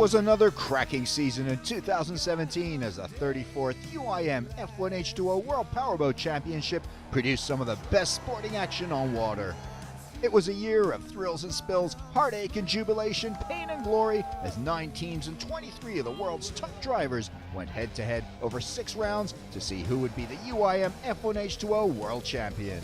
was another cracking season in 2017 as the 34th UIM F1H2O World Powerboat Championship produced some of the best sporting action on water. It was a year of thrills and spills, heartache and jubilation, pain and glory, as 9 teams and 23 of the world's top drivers went head-to-head over 6 rounds to see who would be the UIM F1H2O World Champion.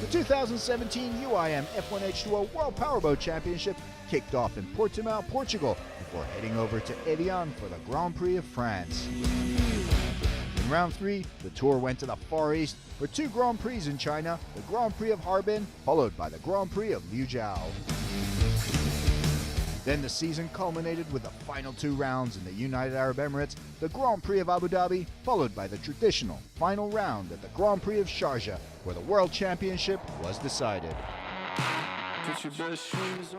The 2017 UIM F1H2O World Powerboat Championship kicked off in Portimao, Portugal, before heading over to Evian for the Grand Prix of France. In round 3, the tour went to the Far East for 2 Grand Prix in China, the Grand Prix of Harbin, followed by the Grand Prix of Liuzhou. Then the season culminated with the final 2 rounds in the United Arab Emirates, the Grand Prix of Abu Dhabi, followed by the traditional final round at the Grand Prix of Sharjah, where the World Championship was decided.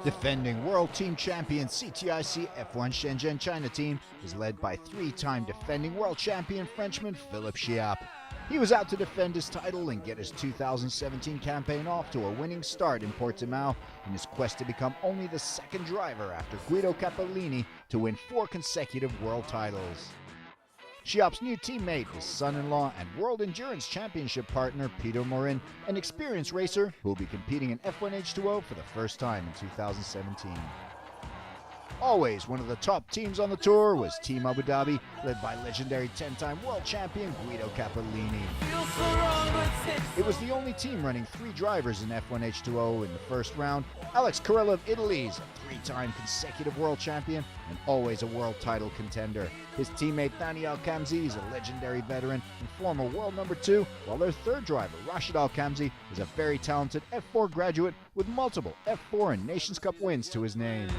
Defending World Team Champion CTIC F1 Shenzhen China team is led by 3-time defending World Champion Frenchman Philippe Chiappe. He was out to defend his title and get his 2017 campaign off to a winning start in Portimao in his quest to become only the 2nd driver after Guido Capellini to win 4 consecutive world titles. Chiappe's new teammate, his son-in-law and World Endurance Championship partner Peter Morin, an experienced racer who will be competing in F1H2O for the first time in 2017. Always one of the top teams on the tour was Team Abu Dhabi, led by legendary 10-time world champion Guido Capellini. It was the only team running 3 drivers in F1H2O in the first round. Alex Carella of Italy is a 3-time consecutive world champion and always a world title contender. His teammate Thani Al-Khamzi is a legendary veteran and former world number 2, while their 3rd driver, Rashid Al-Khamzi, is a very talented F4 graduate with multiple F4 and Nations Cup wins to his name.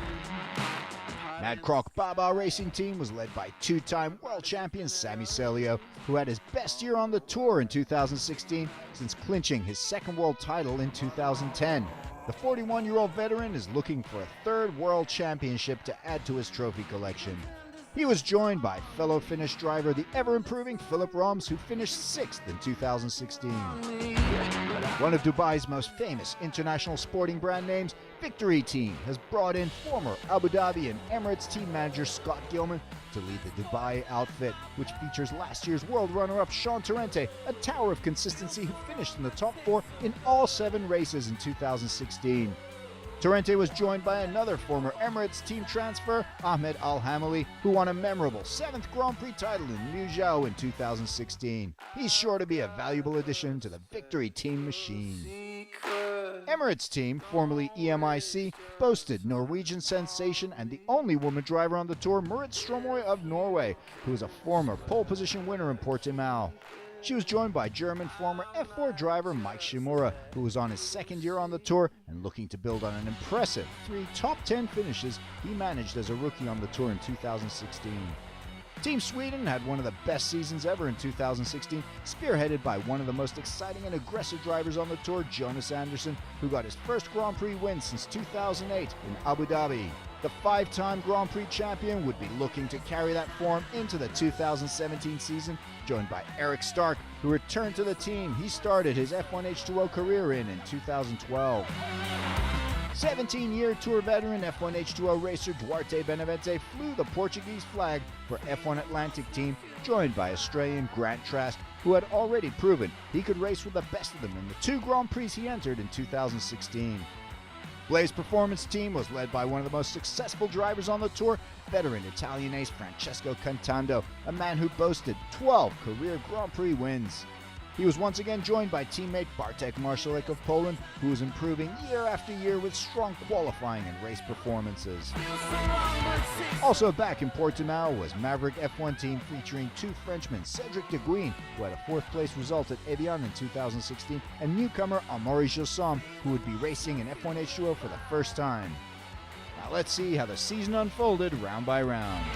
Mad Croc Baba Racing Team was led by 2-time world champion Sami Celio, who had his best year on the tour in 2016 since clinching his 2nd world title in 2010. The 41-year-old veteran is looking for a 3rd world championship to add to his trophy collection. He was joined by fellow Finnish driver, the ever-improving Philip Roms, who finished 6th in 2016. One of Dubai's most famous international sporting brand names, Victory Team, has brought in former Abu Dhabi and Emirates team manager Scott Gilman to lead the Dubai outfit, which features last year's world runner-up Sean Torrente, a tower of consistency who finished in the top 4 in all 7 races in 2016. Torrente was joined by another former Emirates team transfer, Ahmed Al-Hamali, who won a memorable 7th Grand Prix title in Liuzhou in 2016. He's sure to be a valuable addition to the Victory Team machine. Emirates team, formerly EMIC, boasted Norwegian sensation and the only woman driver on the tour, Marit Stromoy of Norway, who is a former pole position winner in Portimao. She was joined by German former F4 driver Mike Shimura, who was on his 2nd year on the tour and looking to build on an impressive 3 top 10 finishes he managed as a rookie on the tour in 2016. Team Sweden had one of the best seasons ever in 2016, spearheaded by one of the most exciting and aggressive drivers on the tour, Jonas Andersson, who got his first Grand Prix win since 2008 in Abu Dhabi. The 5-time Grand Prix champion would be looking to carry that form into the 2017 season, joined by Eric Stark, who returned to the team he started his F1H2O career in 2012. 17-year Tour veteran F1H2O racer Duarte Benavente flew the Portuguese flag for F1 Atlantic team, joined by Australian Grant Trask, who had already proven he could race with the best of them in the 2 Grand Prix he entered in 2016. Blaze Performance Team was led by one of the most successful drivers on the tour, veteran Italian ace Francesco Cantando, a man who boasted 12 career Grand Prix wins. He was once again joined by teammate Bartek Marszalek of Poland, who was improving year after year with strong qualifying and race performances. Also back in Portimao was Maverick F1 team featuring 2 Frenchmen, Cedric de Guin, who had a 4th place result at Evian in 2016, and newcomer Amaury Jossom, who would be racing in F1H2O for the first time. Now let's see how the season unfolded round by round.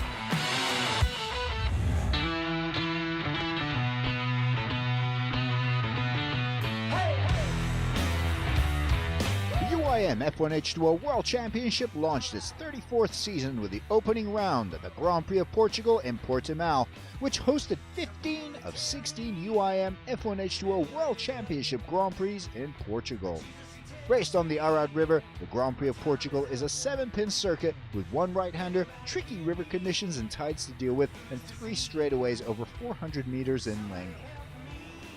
UIM F1H2O World Championship launched its 34th season with the opening round of the Grand Prix of Portugal in Portimao, which hosted 15 of 16 UIM F1H2O World Championship Grand Prix in Portugal. Raced on the Arad River, the Grand Prix of Portugal is a 7-pin circuit with one right-hander, tricky river conditions and tides to deal with, and 3 straightaways over 400 meters in length.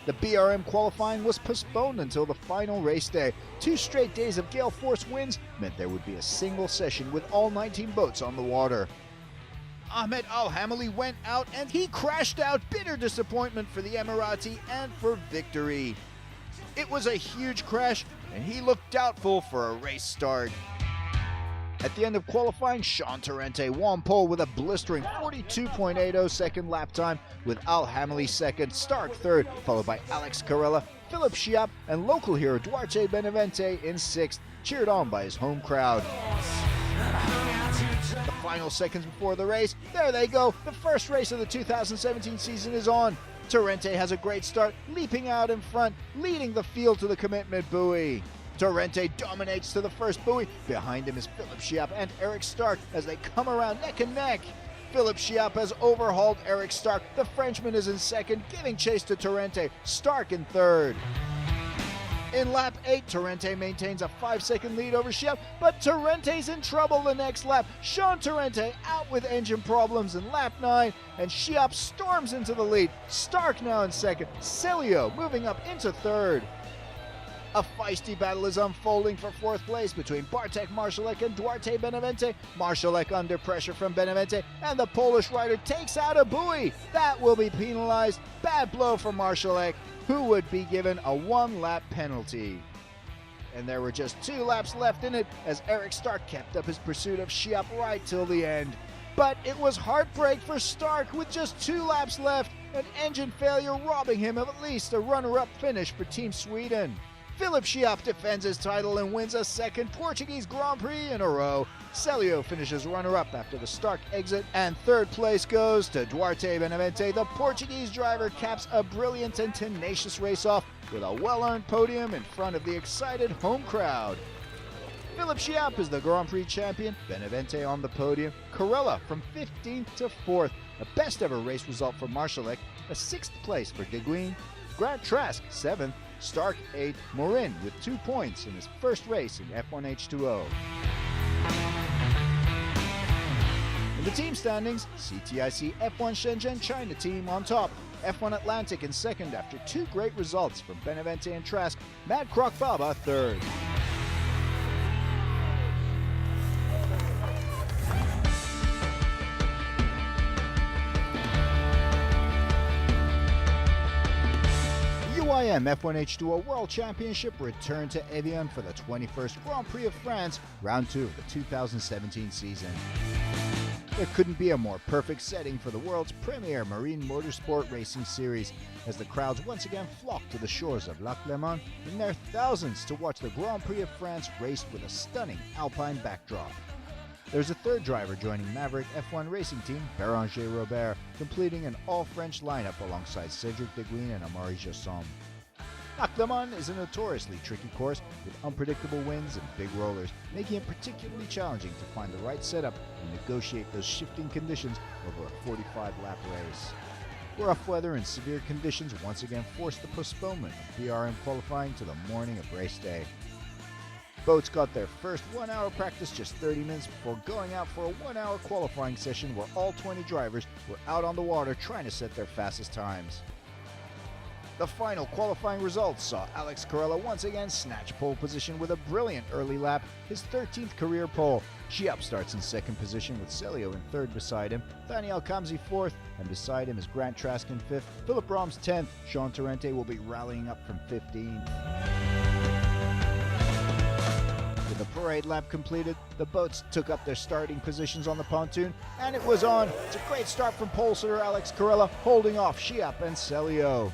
The BRM qualifying was postponed until the final race day. 2 straight days of gale force winds meant there would be a single session with all 19 boats on the water. Ahmed Al-Hamali went out and he crashed out. Bitter disappointment for the Emirati and for victory. It was a huge crash and he looked doubtful for a race start. At the end of qualifying, Sean Torrente won pole with a blistering 42.80 second lap time, with Al-Hamali second, Stark third, followed by Alex Carella, Philip Chiappe, and local hero Duarte Benavente in sixth, cheered on by his home crowd. The final seconds before the race, there they go, the first race of the 2017 season is on. Torrente has a great start, leaping out in front, leading the field to the commitment buoy. Torrente dominates to the first buoy. Behind him is Philip Chiappe and Eric Stark as they come around neck and neck. Philip Chiappe has overhauled Eric Stark. The Frenchman is in second, giving chase to Torrente. Stark in third. In lap 8, Torrente maintains a 5-second lead over Chiappe, but Torrente's in trouble the next lap. Sean Torrente out with engine problems in lap 9, and Chiappe storms into the lead. Stark now in second. Celio moving up into third. A feisty battle is unfolding for 4th place between Bartek Marszalek and Duarte Benavente. Marszalek under pressure from Benavente, and the Polish rider takes out a buoy. That will be penalized. Bad blow for Marszalek, who would be given a 1-lap penalty. And there were just 2 laps left in it as Eric Stark kept up his pursuit of Chiappe right till the end. But it was heartbreak for Stark with just 2 laps left, an engine failure robbing him of at least a runner-up finish for Team Sweden. Philip Chiappe defends his title and wins a 2nd Portuguese Grand Prix in a row. Celio finishes runner-up after the Stark exit, and 3rd place goes to Duarte Benavente. The Portuguese driver caps a brilliant and tenacious race-off with a well-earned podium in front of the excited home crowd. Philip Chiappe is the Grand Prix champion, Benavente on the podium, Carella from 15th to 4th, a best-ever race result for Marszalek, a 6th place for Deguin, Grant Trask 7th, Stark 8th, Morin with 2 points in his first race in F1H2O. In the team standings, CTIC F1 Shenzhen China team on top, F1 Atlantic in second after 2 great results from Benavente and Trask, Mad Croc Baba third. UIM F1H2O World Championship returned to Evian for the 21st Grand Prix of France, round 2 of the 2017 season. There couldn't be a more perfect setting for the world's premier marine motorsport racing series, as the crowds once again flocked to the shores of Lac Léman in their thousands to watch the Grand Prix of France raced with a stunning alpine backdrop. There's a 3rd driver joining Maverick F1 racing team, Béranger Robert, completing an all-French lineup alongside Cédric Deguin and Amaury Josson. Lac Léman is a notoriously tricky course with unpredictable winds and big rollers, making it particularly challenging to find the right setup and negotiate those shifting conditions over a 45-lap race. Rough weather and severe conditions once again forced the postponement of BRM qualifying to the morning of race day. Boats got their first 1-hour practice just 30 minutes before going out for a 1-hour qualifying session where all 20 drivers were out on the water trying to set their fastest times. The final qualifying results saw Alex Carella once again snatch pole position with a brilliant early lap, his 13th career pole. Chiappe starts in 2nd position with Celio in 3rd beside him, Daniel Kamzi 4th, and beside him is Grant Trask in 5th, Philip Roms 10th. Sean Torrente will be rallying up from 15th. With the parade lap completed, the boats took up their starting positions on the pontoon, and it was on. It's a great start from pole sitter Alex Carella, holding off Chiappe and Celio.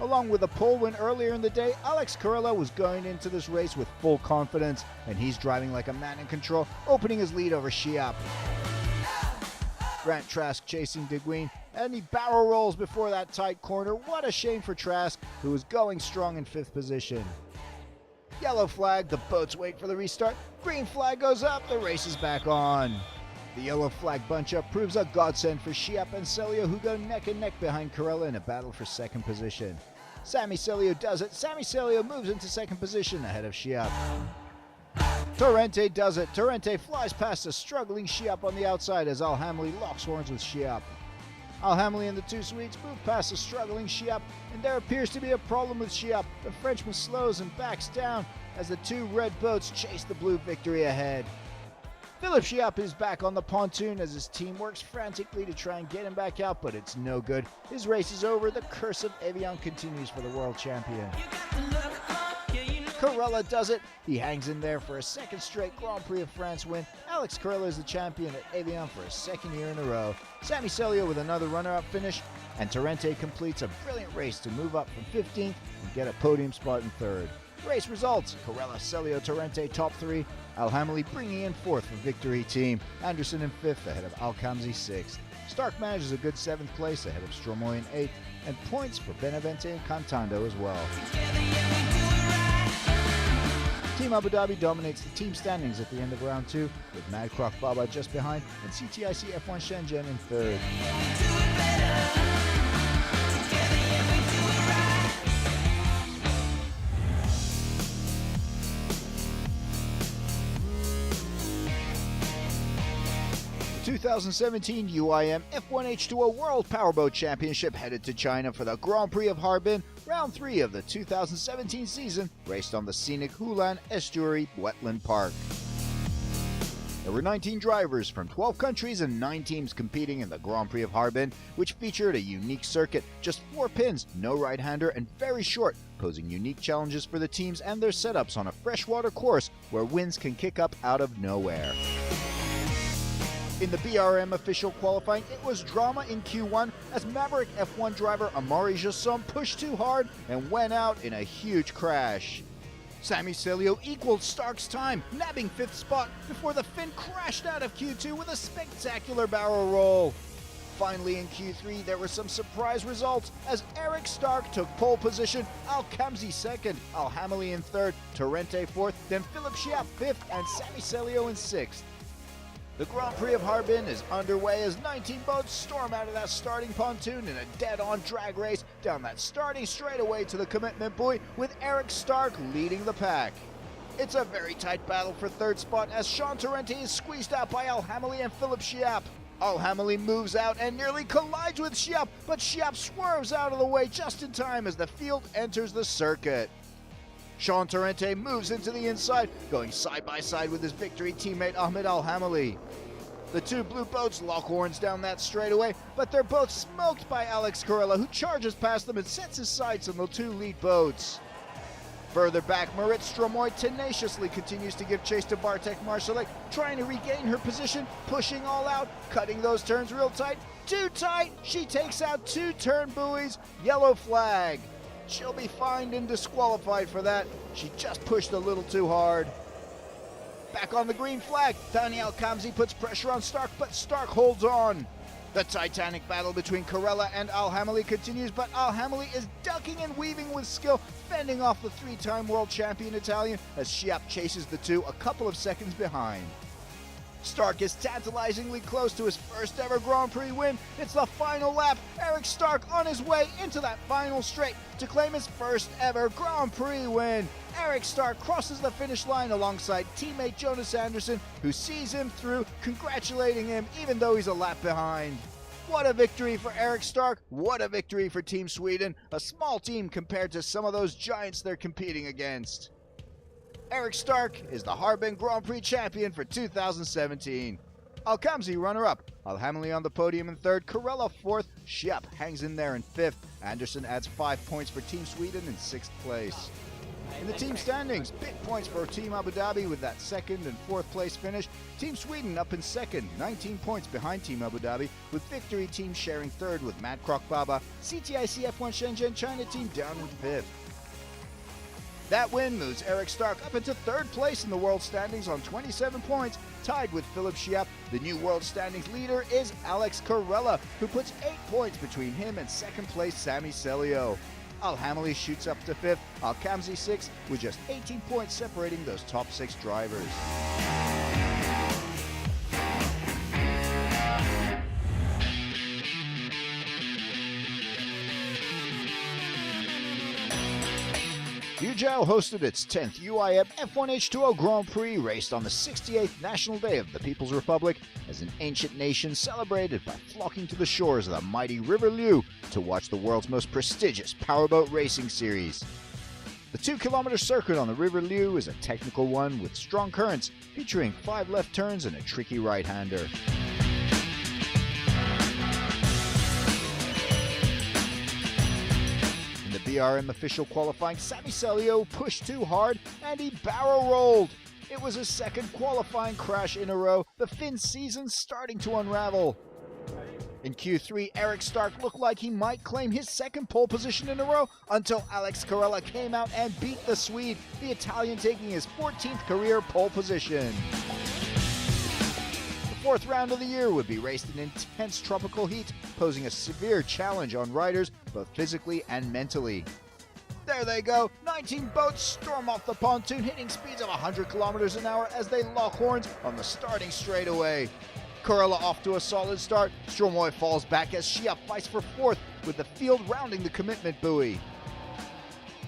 Along with a pole win earlier in the day, Alex Carella was going into this race with full confidence, and he's driving like a man in control, opening his lead over Chiappe. Grant Trask chasing Deguin, and he barrel rolls before that tight corner. What a shame for Trask, who was going strong in 5th position. Yellow flag, the boats wait for the restart. Green flag goes up, the race is back on. The yellow flag bunch-up proves a godsend for Chiappe and Celio, who go neck and neck behind Carella in a battle for 2nd position. Sami Celio does it. Sami Celio moves into second position ahead of Shiap. Torrente does it. Torrente flies past a struggling Shiap on the outside as Al Hamli locks horns with Shiap. Al Hamli and the two Swedes move past a struggling Shiap, and there appears to be a problem with Shiap. The Frenchman slows and backs down as the two red boats chase the blue victory ahead. Philip Shiap is back on the pontoon as his team works frantically to try and get him back out, but it's no good. His race is over. The curse of Evian continues for the world champion. Corella does it. He hangs in there for a second straight Grand Prix of France win. Alex Corella is the champion at Evian for a second year in a row. Sami Celio with another runner-up finish, and Torrente completes a brilliant race to move up from 15th and get a podium spot in third. Race results: Corella, Celio, Torrente top 3, Al Hamli bringing in 4th for victory team, Anderson in 5th ahead of Al-Khamzi 6th. Stark manages a good 7th place ahead of Stromoy in 8th, and points for Benavente and Cantando as well. Team Abu Dhabi dominates the team standings at the end of round 2, with Mad Croc Baba just behind and CTIC F1 Shenzhen in 3rd. The 2017 UIM F1H2O World Powerboat Championship headed to China for the Grand Prix of Harbin. Round 3 of the 2017 season raced on the scenic Hulan Estuary Wetland Park. There were 19 drivers from 12 countries and 9 teams competing in the Grand Prix of Harbin, which featured a unique circuit, just 4 pins, no right-hander, and very short, posing unique challenges for the teams and their setups on a freshwater course where winds can kick up out of nowhere. In the BRM official qualifying, it was drama in Q1 as Maverick F1 driver Amaury Jasson pushed too hard and went out in a huge crash. Sami Celio equaled Stark's time, nabbing 5th spot before the Finn crashed out of Q2 with a spectacular barrel roll. Finally in Q3, there were some surprise results as Eric Stark took pole position, Al-Khamzi 2nd, Al Hamli in 3rd, Torrente 4th, then Philip Shiap 5th, and Sami Celio in 6th. The Grand Prix of Harbin is underway as 19 boats storm out of that starting pontoon in a dead-on drag race down that starting straightaway to the commitment buoy, with Eric Stark leading the pack. It's a very tight battle for 3rd spot as Sean Torrente is squeezed out by Al Hamli and Philip Shiap. Al Hamli moves out and nearly collides with Shiap, but Shiap swerves out of the way just in time as the field enters the circuit. Sean Torrente moves into the inside, going side by side with his victory teammate Ahmed Al Hamli. The two blue boats lock horns down that straightaway, but they're both smoked by Alex Corella, who charges past them and sets his sights on the two lead boats. Further back, Marit Stromoy tenaciously continues to give chase to Bartek Marsalek, trying to regain her position, pushing all out, cutting those turns real tight. Too tight! She takes out 2 turn buoys. Yellow flag. She'll be fined and disqualified for that. She just pushed a little too hard. Back on the green flag, Thani Al-Khamzi puts pressure on Stark, but Stark holds on. The titanic battle between Corella and Al Hamli continues, but Al Hamli is ducking and weaving with skill, fending off the 3-time world champion Italian as Shiap chases the two a couple of seconds behind. Stark is tantalizingly close to his first ever Grand Prix win. It's the final lap. Eric Stark on his way into that final straight to claim his first ever Grand Prix win. Eric Stark crosses the finish line alongside teammate Jonas Anderson, who sees him through, congratulating him even though he's a lap behind. What a victory for Eric Stark. What a victory for Team Sweden. A small team compared to some of those giants they're competing against. Eric Stark is the Harbin Grand Prix champion for 2017. Al-Khamzi runner-up, Al Hamli on the podium in 3rd, Corella 4th, Shiap hangs in there in 5th, Anderson adds 5 points for Team Sweden in 6th place. In the team standings, big points for Team Abu Dhabi with that 2nd and 4th place finish. Team Sweden up in 2nd, 19 points behind Team Abu Dhabi, with Victory Team sharing 3rd with Mad Croc Baba, CTIC F1 Shenzhen China Team down in 5th. That win moves Eric Stark up into 3rd place in the world standings on 27 points, tied with Philip Shiap. The new world standings leader is Alex Corella, who puts 8 points between him and 2nd place Sami Celio. Al Hamli shoots up to 5th, Al-Khamzi 6th, with just 18 points separating those top 6 drivers. Liu hosted its 10th UIM F1H2O Grand Prix, raced on the 68th National Day of the People's Republic, as an ancient nation celebrated by flocking to the shores of the mighty River Liu to watch the world's most prestigious powerboat racing series. The 2-kilometer circuit on the River Liu is a technical one with strong currents, featuring 5 left turns and a tricky right-hander. The BRM official qualifying, Sami Celio pushed too hard and he barrel rolled. It was his second qualifying crash in a row, the Finn season starting to unravel. In Q3, Eric Stark looked like he might claim his second pole position in a row until Alex Carella came out and beat the Swede, the Italian taking his 14th career pole position. The 4th round of the year would be raced in intense tropical heat, posing a severe challenge on riders both physically and mentally. There they go, 19 boats storm off the pontoon, hitting speeds of 100 kilometers an hour as they lock horns on the starting straightaway. Carella off to a solid start. Stromoy falls back as Shiap fights for 4th, with the field rounding the commitment buoy.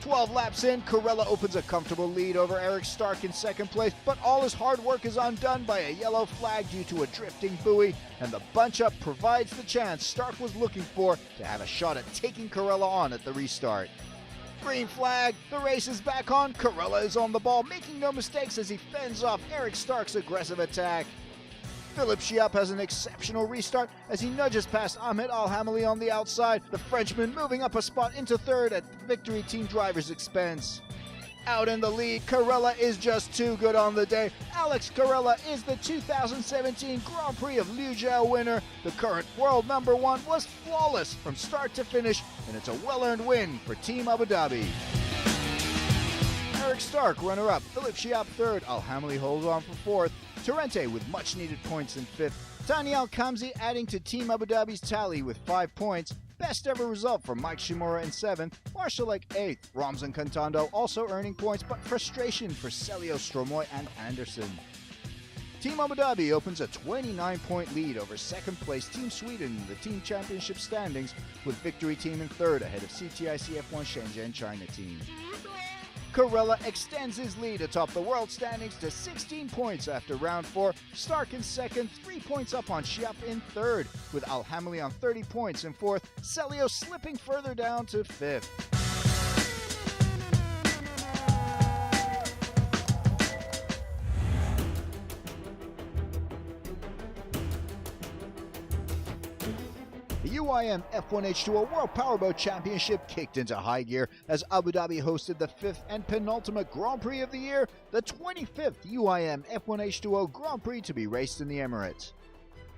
12 laps in, Carella opens a comfortable lead over Eric Stark in 2nd place, but all his hard work is undone by a yellow flag due to a drifting buoy, and the bunch-up provides the chance Stark was looking for to have a shot at taking Carella on at the restart. Green flag, the race is back on, Carella is on the ball, making no mistakes as he fends off Eric Stark's aggressive attack. Philippe Chiap has an exceptional restart as he nudges past Ahmed Al-Hamali on the outside, the Frenchman moving up a spot into 3rd at the Victory Team driver's expense. Out in the lead, Carella is just too good on the day. Alex Carella is the 2017 Grand Prix of Liuzhou winner. The current world number 1 was flawless from start to finish, and it's a well-earned win for Team Abu Dhabi. Eric Stark runner-up, Philippe Chiap 3rd, Al-Hamali holds on for 4th, Torrente with much-needed points in 5th, Tani Al-Kamzi adding to Team Abu Dhabi's tally with 5 points, best ever result for Mike Shimura in 7th, Marshalek 8th, Ramzan Cantando also earning points, but frustration for Celio, Stromoy and Anderson. Team Abu Dhabi opens a 29-point lead over 2nd place Team Sweden in the team championship standings, with Victory Team in 3rd ahead of CTIC F1 Shenzhen China team. Carella extends his lead atop the world standings to 16 points after round 4. Stark in 2nd, 3 points up on Chiap in 3rd, with Al-Hamali on 30 points in 4th, Celio slipping further down to 5th. The UIM F1H2O World Powerboat Championship kicked into high gear as Abu Dhabi hosted the 5th and penultimate Grand Prix of the year, the 25th UIM F1H2O Grand Prix to be raced in the Emirates.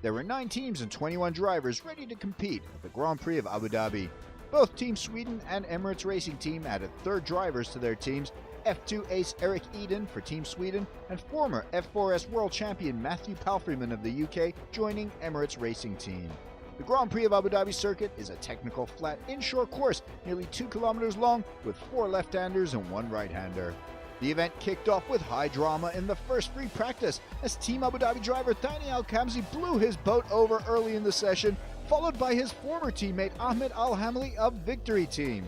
There were 9 teams and 21 drivers ready to compete at the Grand Prix of Abu Dhabi. Both Team Sweden and Emirates Racing Team added 3rd drivers to their teams, F2 ace Eric Eden for Team Sweden and former F4S World Champion Matthew Palfreyman of the UK joining Emirates Racing Team. The Grand Prix of Abu Dhabi circuit is a technical flat inshore course nearly 2 kilometers long with 4 left-handers and 1 right-hander. The event kicked off with high drama in the first free practice as Team Abu Dhabi driver Tani Al-Kamzi blew his boat over early in the session, followed by his former teammate Ahmed Al-Hamali of Victory Team.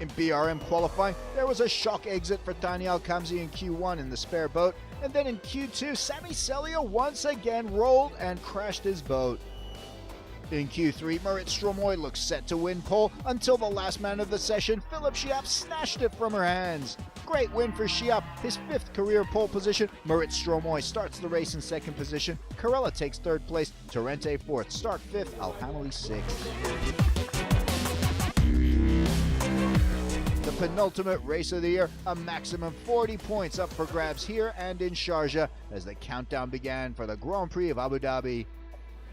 In BRM qualifying, there was a shock exit for Tani Al-Kamzi in Q1 in the spare boat, and then in Q2, Sami Celio once again rolled and crashed his boat. In Q3, Marit Stromoy looked set to win pole until the last man of the session, Philippe Chiap, snatched it from her hands. Great win for Chiap, his 5th career pole position. Marit Stromoy starts the race in 2nd position. Carella takes 3rd place, Torrente 4th, Stark 5th, Al-Hamali 6th. The penultimate race of the year, a maximum 40 points up for grabs here and in Sharjah as the countdown began for the Grand Prix of Abu Dhabi.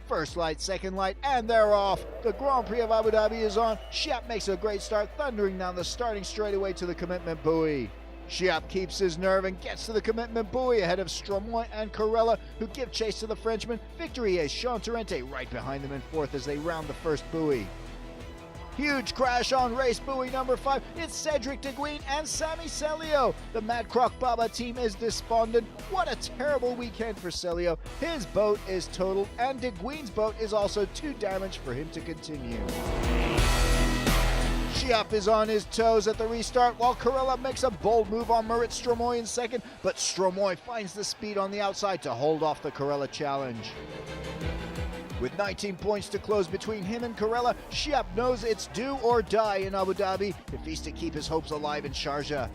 First light, second light, and they're off. The Grand Prix of Abu Dhabi is on. Chiap makes a great start, thundering down the starting straightaway to the commitment buoy. Chiap keeps his nerve and gets to the commitment buoy ahead of Stromoy and Carella, who give chase to the Frenchman. Victory ace Sean Torrente right behind them in 4th as they round the first buoy. Huge crash on race buoy number 5. It's Cedric Deguine and Sami Celio. The Mad Croc Baba team is despondent. What a terrible weekend for Celio. His boat is totaled and Deguine's boat is also too damaged for him to continue. Schiap is on his toes at the restart while Carella makes a bold move on Moritz Stromoy in second, but Stromoy finds the speed on the outside to hold off the Carella challenge. With 19 points to close between him and Carella, Schiap knows it's do or die in Abu Dhabi if he's to keep his hopes alive in Sharjah.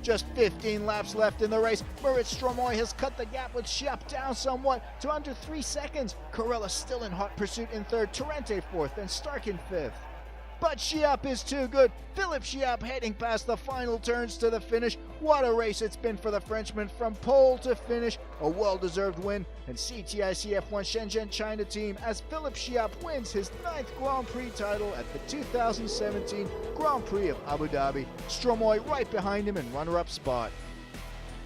Just 15 laps left in the race, Moritz Stromoy has cut the gap with Schiap down somewhat to under 3 seconds. Carella still in hot pursuit in third, Torrente fourth, and Stark in fifth. But Schiap is too good. Philipp Schiap heading past the final turns to the finish. What a race it's been for the Frenchman from pole to finish. A well-deserved win, and CTIC F1 Shenzhen China team as Philipp Schiap wins his 9th Grand Prix title at the 2017 Grand Prix of Abu Dhabi. Stromoy right behind him in runner-up spot.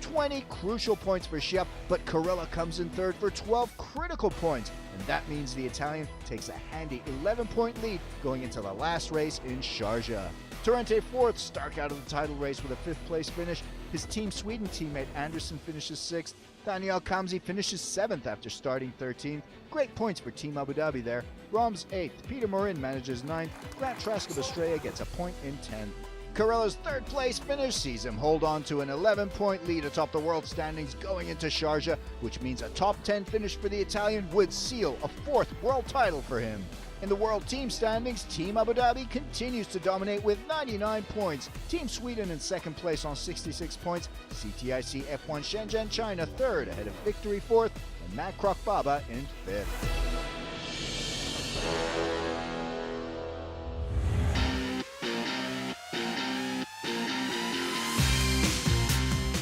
20 crucial points for Schiap, but Carella comes in third for 12 critical points, and that means the Italian takes a handy 11-point lead going into the last race in Sharjah. Torrente fourth, Stark out of the title race with a 5th place finish. His Team Sweden teammate Anderson finishes 6th. Daniel Kamzi finishes 7th after starting 13th. Great points for Team Abu Dhabi there. Roms 8th, Peter Morin manages 9th. Grant Trask of Australia gets a point in 10th. Carella's 3rd place finish sees him hold on to an 11-point lead atop the world standings going into Sharjah, which means a top 10 finish for the Italian would seal a 4th world title for him. In the world team standings, Team Abu Dhabi continues to dominate with 99 points. Team Sweden in 2nd place on 66 points. CTIC F1 Shenzhen China 3rd ahead of Victory 4th, and Matt Kroc Baba in 5th.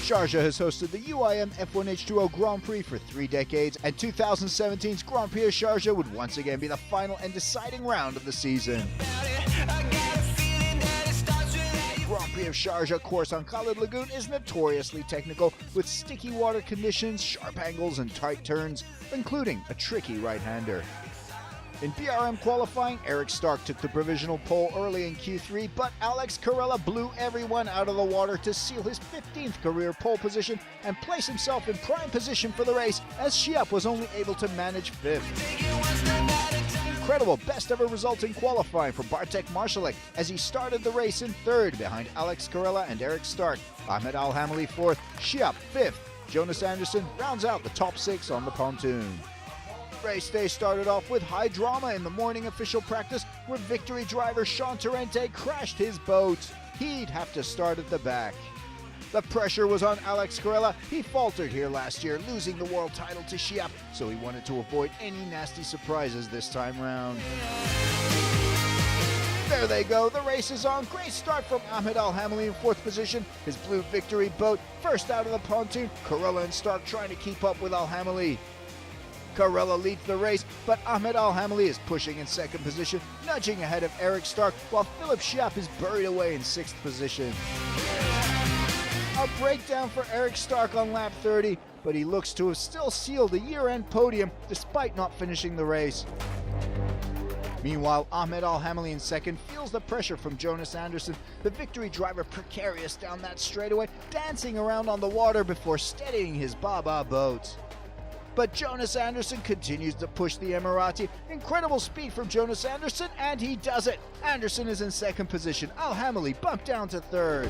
Sharjah has hosted the UIM F1H2O Grand Prix for 3 decades, and 2017's Grand Prix of Sharjah would once again be the final and deciding round of the season. Grand Prix of Sharjah course on Khalid Lagoon is notoriously technical, with sticky water conditions, sharp angles, and tight turns, including a tricky right-hander. In BRM qualifying, Eric Stark took the provisional pole early in Q3, but Alex Carella blew everyone out of the water to seal his 15th career pole position and place himself in prime position for the race, as Schiap was only able to manage 5th. Incredible best ever result in qualifying for Bartek Marszalek as he started the race in 3rd behind Alex Carella and Eric Stark. Ahmed Al-Hamali 4th, Schiap 5th. Jonas Anderson rounds out the top 6 on the pontoon. Race day started off with high drama in the morning official practice, where victory driver Sean Torrente crashed his boat. He'd have to start at the back. The pressure was on Alex Carella. He faltered here last year, losing the world title to Schiap, so he wanted to avoid any nasty surprises this time round. There they go, the race is on. Great start from Ahmed Al-Hamali in 4th position. His blue victory boat first out of the pontoon. Carella and Stark trying to keep up with Al-Hamali. Carella leads the race, but Ahmed Al-Hamali is pushing in 2nd position, nudging ahead of Eric Stark, while Philipp Schiap is buried away in 6th position. A breakdown for Eric Stark on lap 30, but he looks to have still sealed the year-end podium despite not finishing the race. Meanwhile, Ahmed Al-Hamali in 2nd feels the pressure from Jonas Anderson, the victory driver precarious down that straightaway, dancing around on the water before steadying his Baba boat. But Jonas Anderson continues to push the Emirati. Incredible speed from Jonas Anderson, and he does it. Anderson is in 2nd position. Al-Hamali bumped down to 3rd.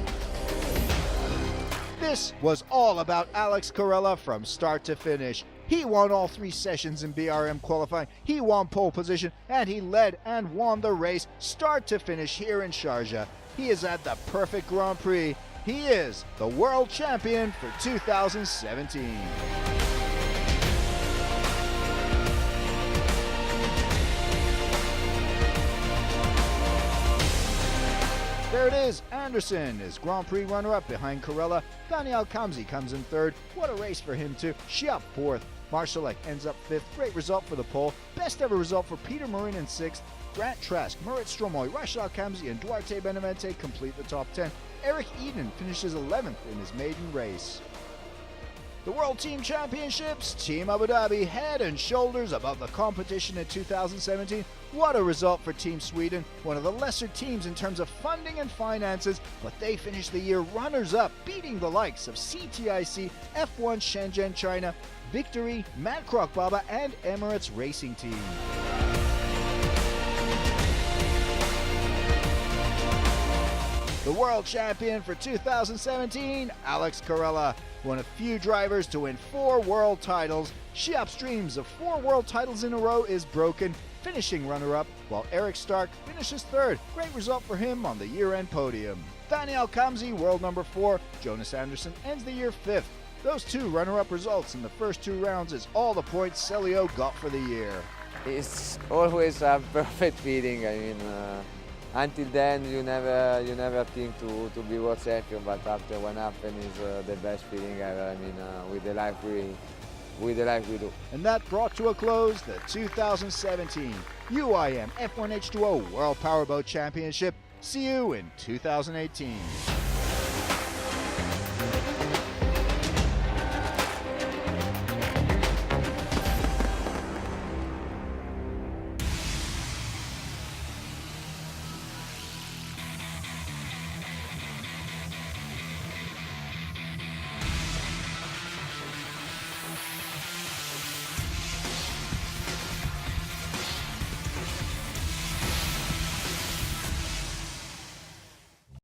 This was all about Alex Carella from start to finish. He won all 3 sessions in BRM qualifying. He won pole position, and he led and won the race start to finish here in Sharjah. He is at the perfect Grand Prix. He is the world champion for 2017. There it is, Anderson is Grand Prix runner-up behind Carella. Daniel Kamzi comes in 3rd. What a race for him too. Schiap 4th. Marszalek ends up 5th. Great result for the pole. Best ever result for Peter Morin in 6th. Grant Trask, Moritz Stromoy, Rashid Kamzi, and Duarte Benavente complete the top 10. Eric Eden finishes 11th in his maiden race. The World Team Championships, Team Abu Dhabi head and shoulders above the competition in 2017. What a result for Team Sweden, one of the lesser teams in terms of funding and finances, but they finished the year runners-up, beating the likes of CTIC, F1 Shenzhen China, Victory, Matt Kroc Baba, and Emirates Racing Team. The world champion for 2017, Alex Carella, one of few drivers to win 4 world titles. Schiap's dreams of 4 world titles in a row is broken, finishing runner-up, while Eric Stark finishes 3rd. Great result for him on the year-end podium. Daniel Kamzi, world number 4. Jonas Anderson ends the year 5th. Those 2 runner-up results in the first 2 rounds is all the points Celio got for the year. It's always a perfect feeling. I mean, until then you never think to be world champion, but after one happen is the best feeling ever. I mean, with the life we do. And that brought to a close the 2017 UIM F1H2O World Powerboat Championship. See you in 2018.